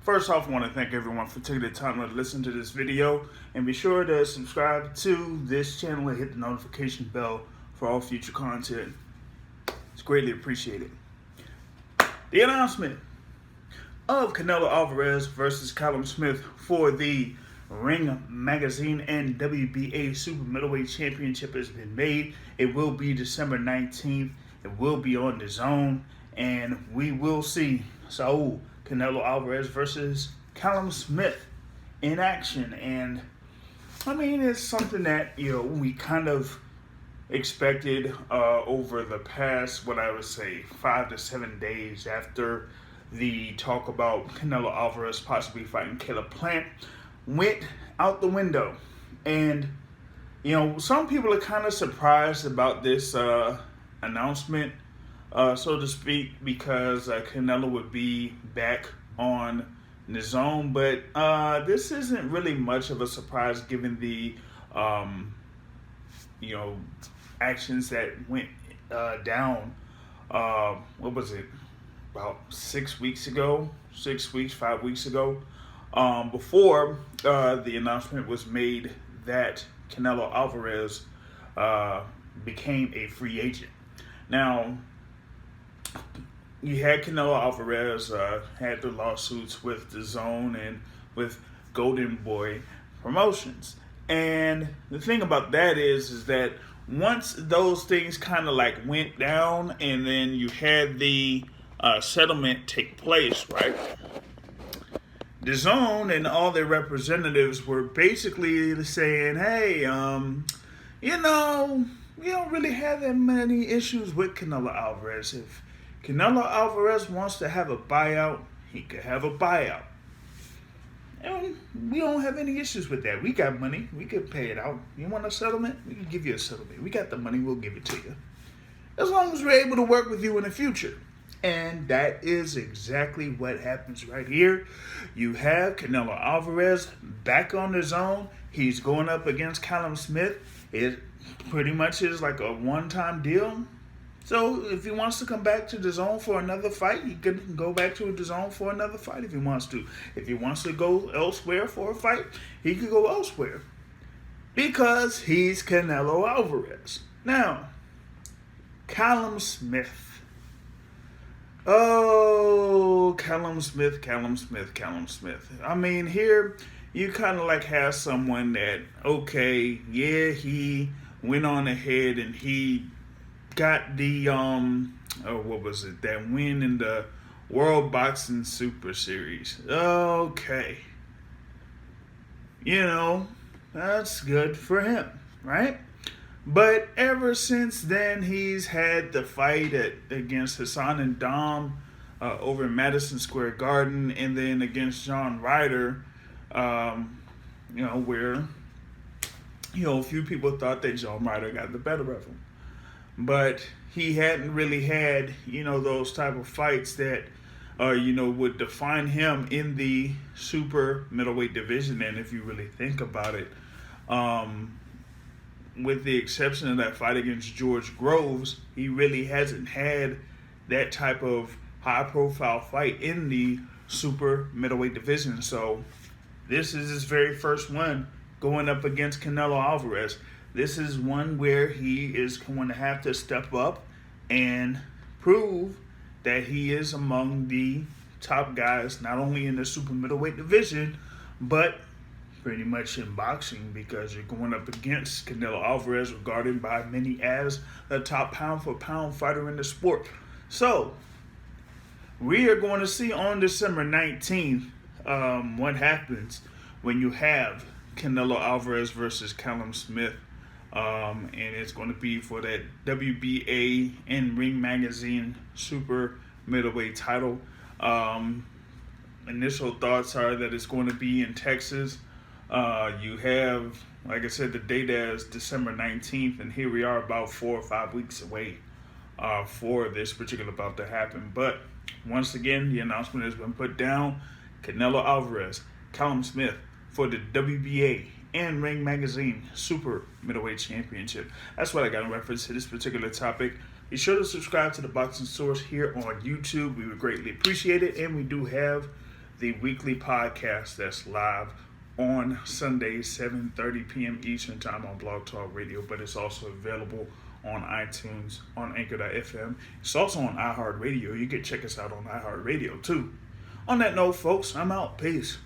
First off, I want to thank everyone for taking the time to listen to this video, and be sure to subscribe to this channel and hit the notification bell for all future content. It's greatly appreciated. The announcement of Canelo Alvarez versus Callum Smith for the Ring Magazine and WBA Super Middleweight Championship has been made. It will be December 19th. It will be on the Zone, and we will see Canelo Alvarez versus Callum Smith in action. And I mean, it's something that we kind of expected over the past, what I would say, 5 to 7 days after the talk about Canelo Alvarez possibly fighting Caleb Plant went out the window. And some people are kind of surprised about this announcement, so to speak, because Canelo would be back on the Zone. But this isn't really much of a surprise given the actions that went down. What was it? About 6 weeks ago, 5 weeks ago, before the announcement was made that Canelo Alvarez became a free agent. Now, you had Canelo Alvarez had the lawsuits with the Zone and with Golden Boy Promotions. And the thing about that is that once those things kind of like went down, and then you had the settlement take place, right? The Zone and all their representatives were basically saying, hey, we don't really have that many issues with Canelo Alvarez. If Canelo Alvarez wants to have a buyout, he could have a buyout. And we don't have any issues with that. We got money. We could pay it out. You want a settlement? We can give you a settlement. We got the money. We'll give it to you. As long as we're able to work with you in the future. And that is exactly what happens right here. You have Canelo Alvarez back on the Zone. He's going up against Callum Smith. It pretty much is like a one-time deal. So if he wants to come back to the Zone for another fight, he can go back to the Zone for another fight if he wants to. If he wants to go elsewhere for a fight, he could go elsewhere. Because he's Canelo Alvarez. Now, Callum Smith. Oh, Callum Smith. I mean, here you kind of like have someone that, okay, yeah, he went on ahead and he got the, that win in the World Boxing Super Series. Okay. That's good for him, right? But ever since then, he's had the fight against Hassan and Dom over in Madison Square Garden, and then against John Ryder, where, a few people thought that John Ryder got the better of him. But he hadn't really had, those type of fights that, would define him in the super middleweight division. And if you really think about it, with the exception of that fight against George Groves, he really hasn't had that type of high-profile fight in the super middleweight division. So this is his very first one going up against Canelo Alvarez. This is one where he is going to have to step up and prove that he is among the top guys, not only in the super middleweight division, but pretty much in boxing, because you're going up against Canelo Alvarez, regarded by many as the top pound-for-pound fighter in the sport. So, we are going to see on December 19th what happens when you have Canelo Alvarez versus Callum Smith. And it's going to be for that WBA and Ring Magazine Super Middleweight title. Initial thoughts are that it's going to be in Texas. You have, like I said, the date as December 19th, and here we are about 4 or 5 weeks away for this particular bout to happen. But once again, the announcement has been put down. Canelo Alvarez, Callum Smith for the WBA and Ring Magazine Super Middleweight Championship. That's what I got in reference to this particular topic. Be sure to subscribe to the Boxing Source here on YouTube. We would greatly appreciate it. And we do have the weekly podcast that's live on Sundays, 7:30 p.m. Eastern Time on Blog Talk Radio, but it's also available on iTunes, on Anchor.fm. It's also on iHeartRadio. You can check us out on iHeartRadio too. On that note, folks, I'm out. Peace.